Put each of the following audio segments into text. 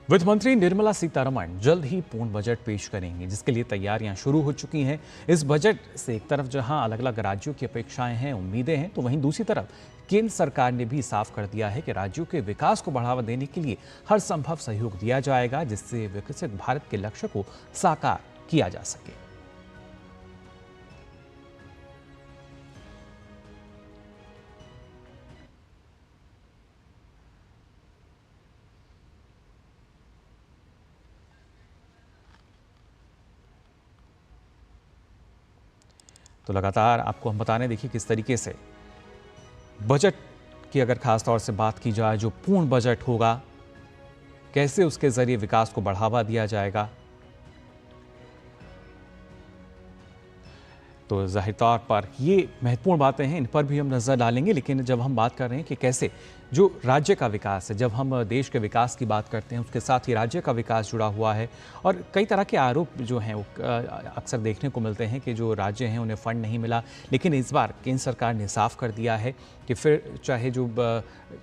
वित्त मंत्री निर्मला सीतारमण जल्द ही पूर्ण बजट पेश करेंगी, जिसके लिए तैयारियां शुरू हो चुकी हैं। इस बजट से एक तरफ जहां अलग अलग राज्यों की अपेक्षाएं हैं, उम्मीदें हैं, तो वहीं दूसरी तरफ केंद्र सरकार ने भी साफ कर दिया है कि राज्यों के विकास को बढ़ावा देने के लिए हर संभव सहयोग दिया जाएगा, जिससे विकसित भारत के लक्ष्य को साकार किया जा सके। तो लगातार आपको हम बताने, देखिए किस तरीके से बजट की अगर खास तौर से बात की जाए, जो पूर्ण बजट होगा, कैसे उसके जरिए विकास को बढ़ावा दिया जाएगा। तो जाहिर तौर पर ये महत्वपूर्ण बातें हैं, इन पर भी हम नज़र डालेंगे। लेकिन जब हम बात कर रहे हैं कि कैसे जो राज्य का विकास है, जब हम देश के विकास की बात करते हैं, उसके साथ ही राज्य का विकास जुड़ा हुआ है। और कई तरह के आरोप जो हैं वो अक्सर देखने को मिलते हैं कि जो राज्य हैं उन्हें फंड नहीं मिला। लेकिन इस बार केंद्र सरकार ने साफ कर दिया है कि फिर चाहे जो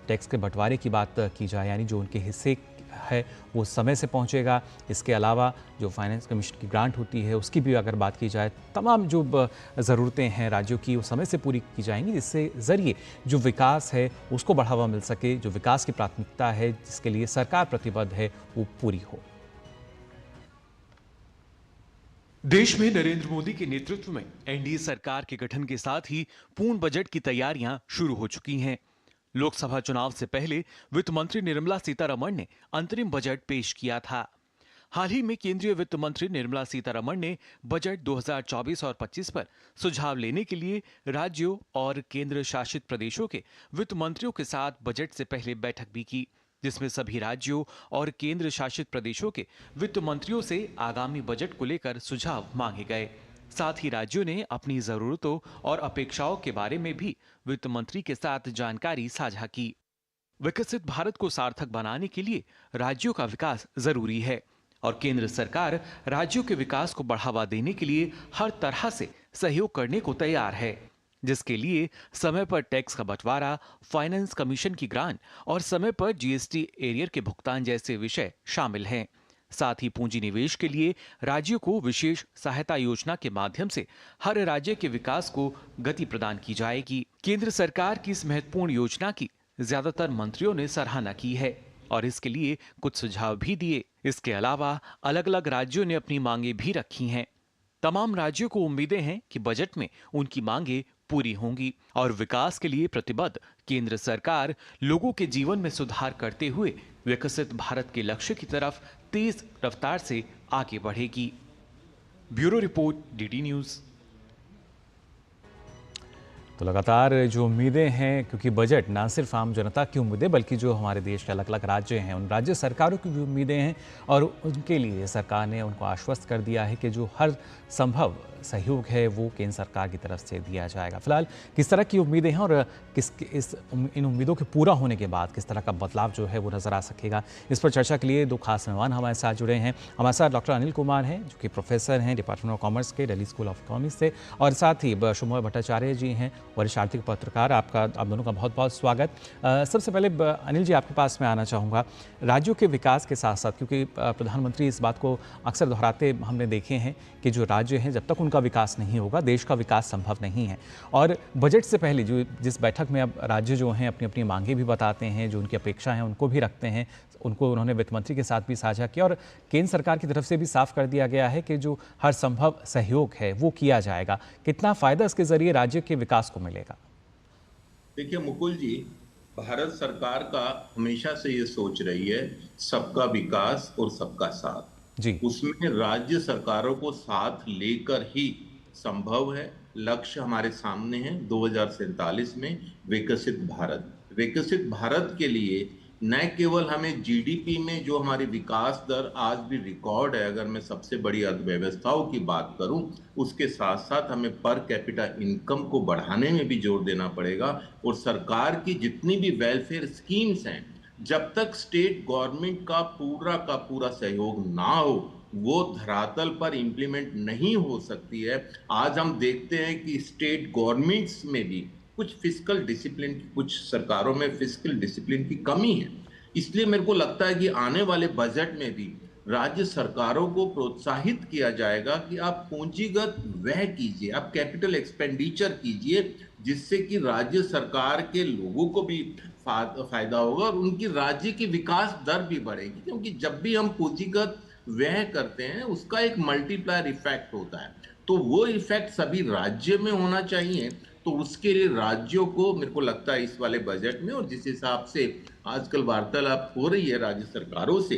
टैक्स के बंटवारे की बात की जाए, यानी जो उनके हिस्से है वो समय से पहुंचेगा। इसके अलावा जो फाइनेंस कमीशन की ग्रांट होती है, उसकी भी अगर बात की जाए, तमाम जो ज़रूरतें हैं राज्यों की, वो समय से पूरी की जाएंगी, जिससे ज़रिए जो विकास है उसको बढ़ावा मिल सके। जो विकास की प्राथमिकता है, जिसके लिए सरकार प्रतिबद्ध है, वो पूरी हो। देश में नरेंद्र मोदी के नेतृत्व में एनडीए सरकार के गठन के साथ ही पूर्ण बजट की तैयारियां शुरू हो चुकी हैं। लोकसभा चुनाव से पहले वित्त मंत्री निर्मला सीतारमण ने अंतरिम बजट पेश किया था। हाल ही में केंद्रीय वित्त मंत्री निर्मला सीतारमण ने बजट 2024 और 25 पर सुझाव लेने के लिए राज्यों और केंद्र शासित प्रदेशों के वित्त मंत्रियों के साथ बजट से पहले बैठक भी की, जिसमें सभी राज्यों और केंद्र शासित प्रदेशों के वित्त मंत्रियों से आगामी बजट को लेकर सुझाव मांगे गए। साथ ही राज्यों ने अपनी जरूरतों और अपेक्षाओं के बारे में भी वित्त मंत्री के साथ जानकारी साझा की। विकसित भारत को सार्थक बनाने के लिए राज्यों का विकास जरूरी है और केंद्र सरकार राज्यों के विकास को बढ़ावा देने के लिए हर तरह से सहयोग करने को तैयार है, जिसके लिए समय पर टैक्स का बंटवारा, फाइनेंस कमीशन की ग्रांट और समय पर जीएसटी एरियर के भुगतान जैसे विषय शामिल हैं। साथ ही पूंजी निवेश के लिए राज्यों को विशेष सहायता योजना के माध्यम से हर राज्य के विकास को गति प्रदान की जाएगी। केंद्र सरकार की इस महत्वपूर्ण योजना की ज्यादातर मंत्रियों ने सराहना की है और इसके लिए कुछ सुझाव भी दिए। इसके अलावा अलग अलग राज्यों ने अपनी मांगे भी रखी हैं। तमाम राज्यों को उम्मीदें हैं कि बजट में उनकी मांगे पूरी होंगी और विकास के लिए प्रतिबद्ध केंद्र सरकार लोगों के जीवन में सुधार करते हुए विकसित भारत के लक्ष्य की तरफ तेज रफ्तार से आगे बढ़ेगी। Bureau report, DD news. तो लगातार जो उम्मीदें हैं, क्योंकि बजट ना सिर्फ आम जनता की उम्मीदें, बल्कि जो हमारे देश के अलग अलग राज्य हैं, उन राज्य सरकारों की भी उम्मीदें हैं। और उनके लिए सरकार ने उनको आश्वस्त कर दिया है कि जो हर संभव सहयोग है वो केंद्र सरकार की तरफ से दिया जाएगा। फिलहाल किस तरह की उम्मीदें हैं और इन उम्मीदों के पूरा होने के बाद किस तरह का बदलाव जो है वो नजर आ सकेगा, इस पर चर्चा के लिए दो खास मेहमान हमारे साथ जुड़े हैं। हमारे साथ डॉक्टर अनिल कुमार हैं, जो कि प्रोफेसर हैं डिपार्टमेंट ऑफ कॉमर्स के दिल्ली स्कूल ऑफ इकोनॉमिक्स से, और साथ ही शुभमोय भट्टाचार्य जी हैं, वरिष्ठ आर्थिक पत्रकार। आप दोनों का बहुत बहुत स्वागत। सबसे पहले अनिल जी, आपके पास मैं आना चाहूँगा। राज्यों के विकास के साथ साथ, क्योंकि प्रधानमंत्री इस बात को अक्सर दोहराते हमने देखे हैं कि जो राज्य हैं, जब तक उनका विकास नहीं होगा, देश का विकास संभव नहीं है। और बजट से पहले जिस बैठक में अब राज्य जो हैं अपनी अपनी मांगे भी बताते हैं, जो उनकी अपेक्षा हैं उनको भी रखते हैं, उनको उन्होंने वित्त मंत्री के साथ भी साझा किया और केंद्र सरकार की तरफ से भी साफ कर दिया गया है कि जो हर संभव सहयोग है वो किया जाएगा। कितना फायदा इसके जरिए राज्य के विकास को मिलेगा? देखिए मुकुल जी, भारत सरकार का हमेशा से ये सोच रही है सबका विकास और सबका साथ। जी। उसमें राज्य सरकारों को साथ लेकर ही संभव है। लक्ष्य हमारे सामने है 2047 में विकसित भारत के लिए न केवल हमें जीडीपी में जो हमारी विकास दर आज भी रिकॉर्ड है, अगर मैं सबसे बड़ी अर्थव्यवस्थाओं की बात करूं, उसके साथ साथ हमें पर कैपिटा इनकम को बढ़ाने में भी जोर देना पड़ेगा। और सरकार की जितनी भी वेलफेयर स्कीम्स हैं, जब तक स्टेट गवर्नमेंट का पूरा सहयोग ना हो, वो धरातल पर इंप्लीमेंट नहीं हो सकती है। आज हम देखते हैं कि स्टेट गवर्नमेंट्स में भी कुछ सरकारों में फिस्कल डिसिप्लिन की कमी है। इसलिए मेरे को लगता है कि आने वाले बजट में भी राज्य सरकारों को प्रोत्साहित किया जाएगा कि आप पूंजीगत व्यय कीजिए, आप कैपिटल एक्सपेंडिचर कीजिए, जिससे कि राज्य सरकार के लोगों को भी फायदा होगा और उनकी राज्य की विकास दर भी बढ़ेगी, क्योंकि जब भी हम पूंजीगत व्यय करते हैं उसका एक मल्टीप्लायर इफेक्ट होता है, तो वो इफेक्ट सभी राज्य में होना चाहिए। तो उसके लिए राज्यों को, मेरे को लगता है इस वाले बजट में और जिस हिसाब से आजकल वार्तालाप हो रही है राज्य सरकारों से,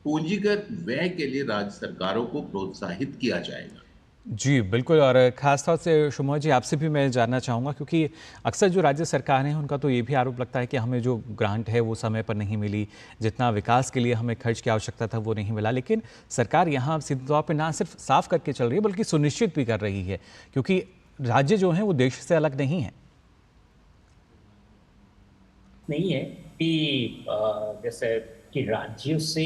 पूंजीगत व्यय के लिए राज्य सरकारों को प्रोत्साहित किया जाएगा। जी, बिल्कुल। और ख़ास तौर से शुमा जी, आपसे भी मैं जानना चाहूँगा, क्योंकि अक्सर जो राज्य सरकार हैं उनका तो ये भी आरोप लगता है कि हमें जो ग्रांट है वो समय पर नहीं मिली, जितना विकास के लिए हमें खर्च की आवश्यकता था वो नहीं मिला। लेकिन सरकार यहाँ सीधे तौर पे ना सिर्फ साफ करके चल रही है बल्कि सुनिश्चित भी कर रही है, क्योंकि राज्य जो हैं वो देश से अलग नहीं हैं। नहीं है कि जैसे कि राज्यों से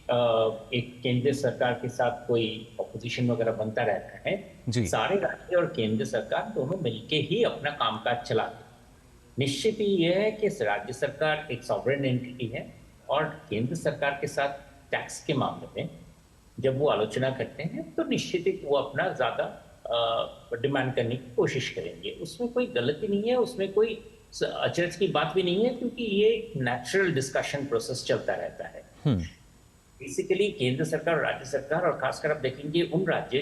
एक केंद्र सरकार के साथ कोई ऑपोजिशन वगैरह बनता रहता है। जी। सारे राज्य और केंद्र सरकार दोनों मिलके ही अपना कामकाज चलाते हैं। निश्चित ही यह है कि राज्य सरकार एक सॉवरेन एंटिटी है और केंद्र सरकार के साथ टैक्स के मामले में जब वो आलोचना करते हैं तो निश्चित ही वो अपना ज़्यादा डिमांड करने की कोशिश करेंगे। उसमें कोई गलती नहीं है, उसमें कोई अचरज की बात भी नहीं है, क्योंकि ये एक नेचुरल डिस्कशन प्रोसेस चलता रहता है। बेसिकली केंद्र सरकार और राज्य सरकार, और खासकर आप देखेंगे उन राज्य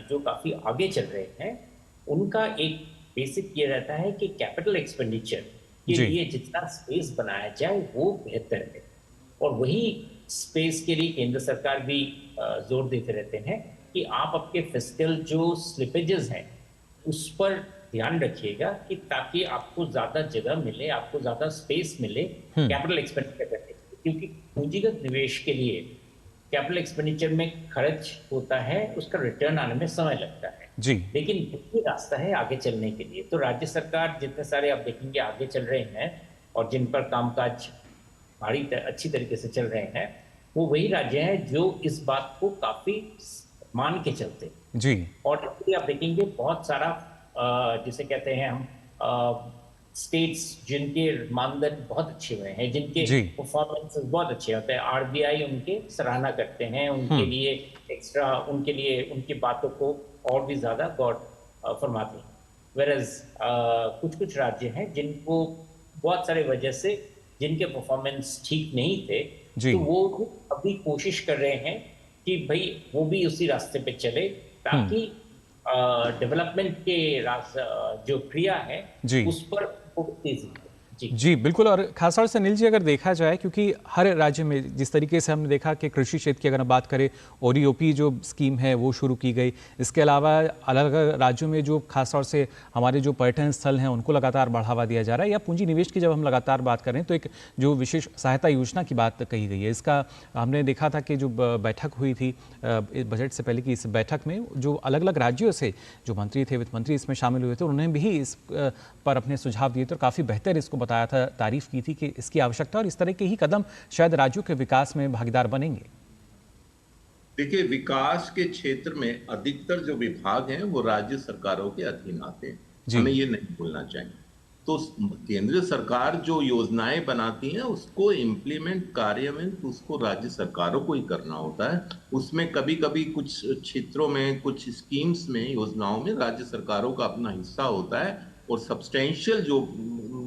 जो काफी आगे चल रहे हैं, उनका एक बेसिक ये रहता है कि कैपिटल एक्सपेंडिचर के लिए जितना स्पेस बनाया जाए वो बेहतर है, और वही स्पेस के लिए केंद्र सरकार भी जोर देते रहते हैं कि आप आपके फिस्कल जो स्लिपेजेस हैं उस पर ध्यान रखिएगा कि ताकि आपको ज्यादा जगह मिले, आपको ज्यादा स्पेस मिले कैपिटल एक्सपेंडिचर करने के लिए। क्योंकि पूंजीगत निवेश के लिए कैपिटल एक्सपेंडिचर में खर्च होता है, उसका रिटर्न आने में समय लगता है जी। लेकिन यही रास्ता है आगे चलने के लिए। तो राज्य सरकार जितने सारे आप देखेंगे आगे चल रहे हैं और जिन पर कामकाज अच्छी तरीके से चल रहे हैं, वो वही राज्य हैं जो इस बात को काफी मान के चलते जी। और आप देखेंगे बहुत सारा जिसे कहते हैं हम स्टेट्स जिनके मानदंड बहुत अच्छे हुए हैं, जिनके परफॉर्मेंसेस बहुत अच्छे होते हैं, आरबीआई उनके सराहना करते हैं, उनके लिए एक्स्ट्रा, उनके लिए उनकी बातों को और भी ज्यादा गौर फरमाते हैं। वेरएज कुछ राज्य हैं जिनको बहुत सारे वजह से जिनके परफॉर्मेंस ठीक नहीं थे, तो वो अभी कोशिश कर रहे हैं कि भाई वो भी उसी रास्ते पे चले ताकि डेवलपमेंट के जो क्रिया है उस पर तेजी। जी बिल्कुल। और खासतौर से अनिल जी, अगर देखा जाए, क्योंकि हर राज्य में जिस तरीके से हमने देखा कि कृषि क्षेत्र की अगर हम बात करें, ओडीओपी जो स्कीम है वो शुरू की गई, इसके अलावा अलग अलग राज्यों में जो खासतौर से हमारे जो पर्यटन स्थल हैं उनको लगातार बढ़ावा दिया जा रहा है, या पूंजी निवेश की जब हम लगातार बात करें तो एक जो विशेष सहायता योजना की बात कही गई है, इसका हमने देखा था कि जो बैठक हुई थी बजट से पहले की, इस बैठक में जो अलग अलग राज्यों से जो मंत्री थे, वित्त मंत्री इसमें शामिल हुए थे, उन्होंने भी इस पर अपने सुझाव दिए थे और काफ़ी बेहतर इसको बताया था, तारीफ की थी कि इसकी आवश्यकता और इस तरह के ही कदम शायद राज्यों के विकास में भागीदार बनेंगे। देखिए, विकास के क्षेत्र में अधिकतर जो विभाग हैं वो राज्य सरकारों के अधीन आते हैं, हमें ये नहीं भूलना चाहिए। तो केंद्र सरकार जो योजनाएं बनाती हैं उसको इम्प्लीमेंट, कार्यान्वित उसको राज्य सरकारों को ही करना होता है। उसमें कभी कभी कुछ क्षेत्रों में, कुछ स्कीम्स में, योजनाओं में राज्य सरकारों का अपना हिस्सा होता है और सब्सटेंशियल जो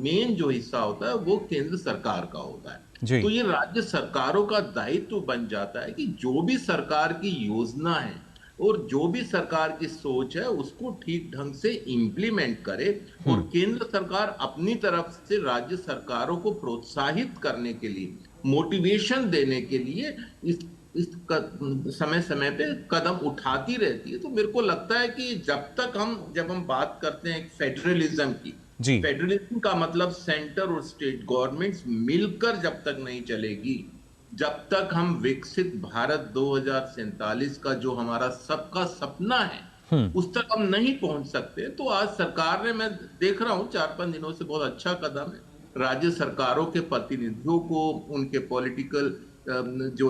मेन जो हिस्सा होता है वो केंद्र सरकार का होता है। तो ये राज्य सरकारों का दायित्व बन जाता है कि जो भी सरकार की योजना है और जो भी सरकार की सोच है उसको ठीक ढंग से इम्प्लीमेंट करे, और केंद्र सरकार अपनी तरफ से राज्य सरकारों को प्रोत्साहित करने के लिए, मोटिवेशन देने के लिए इस समय समय पे कदम उठाती रहती है। तो मेरे को लगता है कि जब हम बात करते हैं फेडरलिज्म की, फेडरलिज्म का मतलब सेंटर और स्टेट गवर्नमेंट्स मिलकर जब तक नहीं चलेगी, जब तक हम विकसित भारत 2047 का जो हमारा सबका सपना है उस तक हम नहीं पहुंच सकते। तो आज सरकार ने, मैं देख रहा हूं 4-5 दिनों से, बहुत अच्छा कदम है। राज्य सरकारों के प्रतिनिधियों को, उनके पॉलिटिकल जो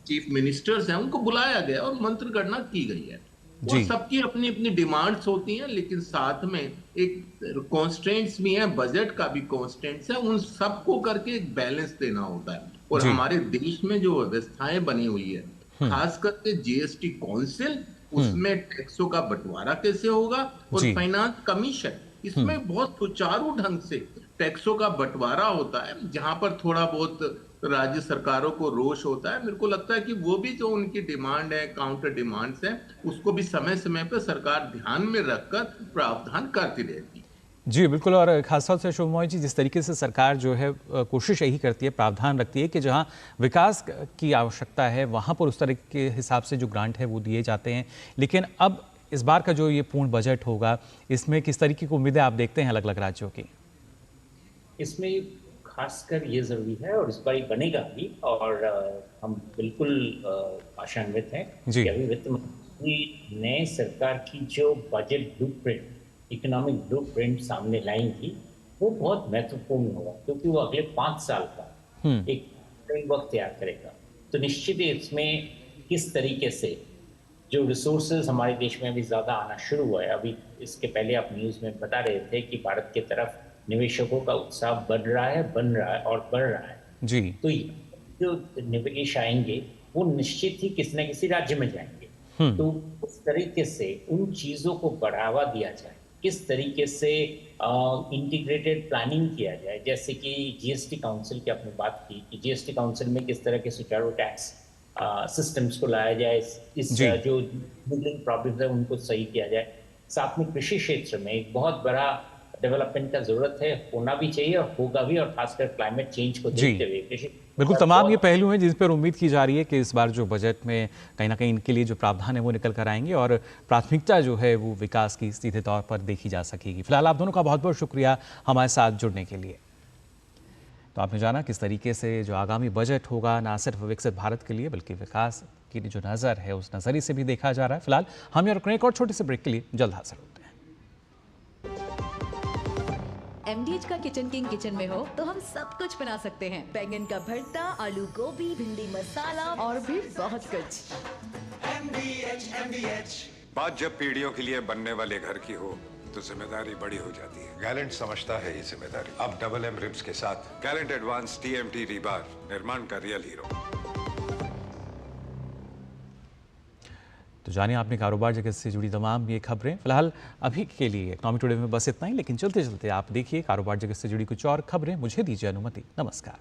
चीफ मिनिस्टर्स हैं उनको बुलाया गया और मंत्रिगणना की गई है। वो सबकी अपनी अपनी डिमांड्स होती हैं, लेकिन साथ में एक कॉन्स्टेंट्स भी हैं, बजट का भी कॉन्स्टेंट्स है, उन सबको करके एक बैलेंस देना होता है। और जी। हमारे देश में जो व्यवस्थाएं बनी हुई है, खास करके जीएसटी काउंसिल, उसमें टैक्सों का बंटवारा कैसे होगा, और जी। फाइनेंस कमीशन, इसमें बहुत सुचारू ढंग से टैक्सों का बंटवारा होता है। जहां पर थोड़ा बहुत राज्य सरकारों को रोष होता है, मेरे को लगता है कि वो भी जो उनकी डिमांड है, काउंटर डिमांड्स हैं, उसको भी समय समय पर सरकार ध्यान में रखकर प्रावधान करती रहती है। जी बिल्कुल, और खासतौर से शोभमोहित जी, जिस तरीके से सरकार जो है कोशिश यही करती है, प्रावधान रखती है कि जहां विकास की आवश्यकता है वहां पर उस तरह के हिसाब से जो ग्रांट है वो दिए जाते हैं। लेकिन अब इस बार का जो ये पूर्ण बजट होगा, इसमें किस तरीके की उम्मीदें आप देखते हैं अलग अलग राज्यों की? इसमें खासकर ये ज़रूरी है, और इस बार ये बनेगा भी, और हम बिल्कुल आशान्वित हैं जी। कि अभी वित्त मंत्री नए सरकार की जो बजट ब्लूप्रिंट, इकोनॉमिक ब्लूप्रिंट सामने लाएंगी, वो बहुत महत्वपूर्ण होगा, क्योंकि वो अगले 5 साल का एक फ्रेमवर्क तैयार करेगा। तो निश्चित ही इसमें किस तरीके से जो रिसोर्सेज हमारे देश में अभी ज़्यादा आना शुरू हुआ है, अभी इसके पहले आप न्यूज़ में बता रहे थे कि भारत की तरफ निवेशकों का उत्साह बढ़ रहा है, बन रहा है और बढ़ रहा है। जी। तो ये जो निवेश आएंगे वो निश्चित ही किसी न किसी राज्य में जाएंगे। तो उस तरीके से उन चीज़ों को बढ़ावा दिया जाए, किस तरीके से इंटीग्रेटेड प्लानिंग किया जाए, जैसे कि जीएसटी काउंसिल की आपने बात की कि जीएसटी काउंसिल में किस तरह के सुचारू टैक्स सिस्टम्स को लाया जाए, इस जो मिडलिंग प्रॉब्लम्स है उनको सही किया जाए। साथ में कृषि क्षेत्र में एक बहुत बड़ा डेवलपमेंट का जरूरत है, होना भी चाहिए और होगा भी, और खासकर क्लाइमेट चेंज को देखते हुए कृषि बिल्कुल तमाम ये पहलू हैं जिस पर उम्मीद की जा रही है कि इस बार जो बजट में कहीं ना कहीं इनके लिए जो प्रावधान है वो निकल कर आएंगे और प्राथमिकता जो है वो विकास की सीधे तौर पर देखी जा सकेगी। फिलहाल आप दोनों का बहुत बहुत शुक्रिया हमारे साथ जुड़ने के लिए। तो आपने जाना किस तरीके से जो आगामी बजट होगा ना सिर्फ विकसित भारत के लिए बल्कि विकास की जो नज़र है उस नज़रिए से भी देखा जा रहा है। फिलहाल हम यहाँ रुकने एक और छोटे से ब्रेक के लिए जल्द हाजिर होते हैं। MDH का किचन किंग किचन में हो तो हम सब कुछ बना सकते हैं। बैंगन का भरता, आलू गोभी, भिंडी मसाला और भी बहुत कुछ। MDH। बात जब पीढ़ियों के लिए बनने वाले घर की हो तो जिम्मेदारी बड़ी हो जाती है। गैलेंट समझता है ये जिम्मेदारी। अब डबल M रिब्स के साथ गैलेंट एडवांस TMT रीबार, निर्माण का रियल हीरो। तो जानिए आपने कारोबार जगत से जुड़ी तमाम ये खबरें। फिलहाल अभी के लिए इकोनॉमी टुडे में बस इतना ही, लेकिन चलते चलते आप देखिए कारोबार जगत से जुड़ी कुछ और खबरें। मुझे दीजिए अनुमति। नमस्कार।